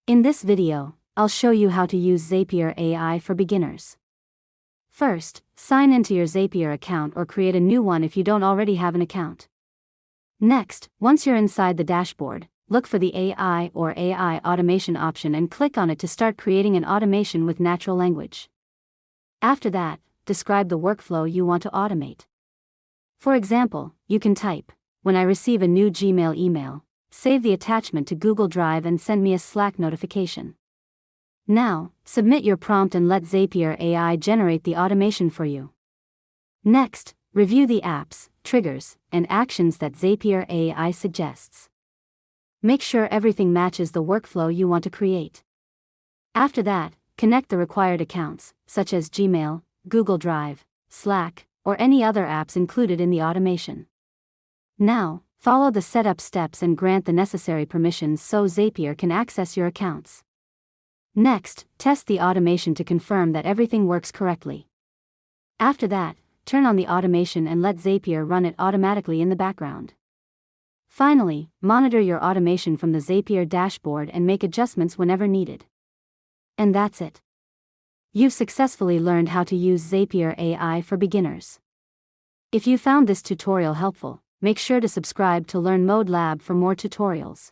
In this video, I'll show you how to use Zapier AI for beginners. First, sign into your Zapier account or create a new one if you don't already have an account. Next, once you're inside the dashboard, look for the AI or AI automation option and click on it to start creating an automation with natural language. After that, describe the workflow you want to automate. For example, you can type, "When I receive a new Gmail email, save the attachment to Google Drive and send me a Slack notification." Now, submit your prompt and let Zapier AI generate the automation for you. Next, review the apps, triggers, and actions that Zapier AI suggests. Make sure everything matches the workflow you want to create. After that, connect the required accounts, such as Gmail, Google Drive, Slack, or any other apps included in the automation. Now, follow the setup steps and grant the necessary permissions so Zapier can access your accounts. Next, test the automation to confirm that everything works correctly. After that, turn on the automation and let Zapier run it automatically in the background. Finally, monitor your automation from the Zapier dashboard and make adjustments whenever needed. And that's it. You've successfully learned how to use Zapier AI for beginners. If you found this tutorial helpful, make sure to subscribe to Learn Mode Lab for more tutorials.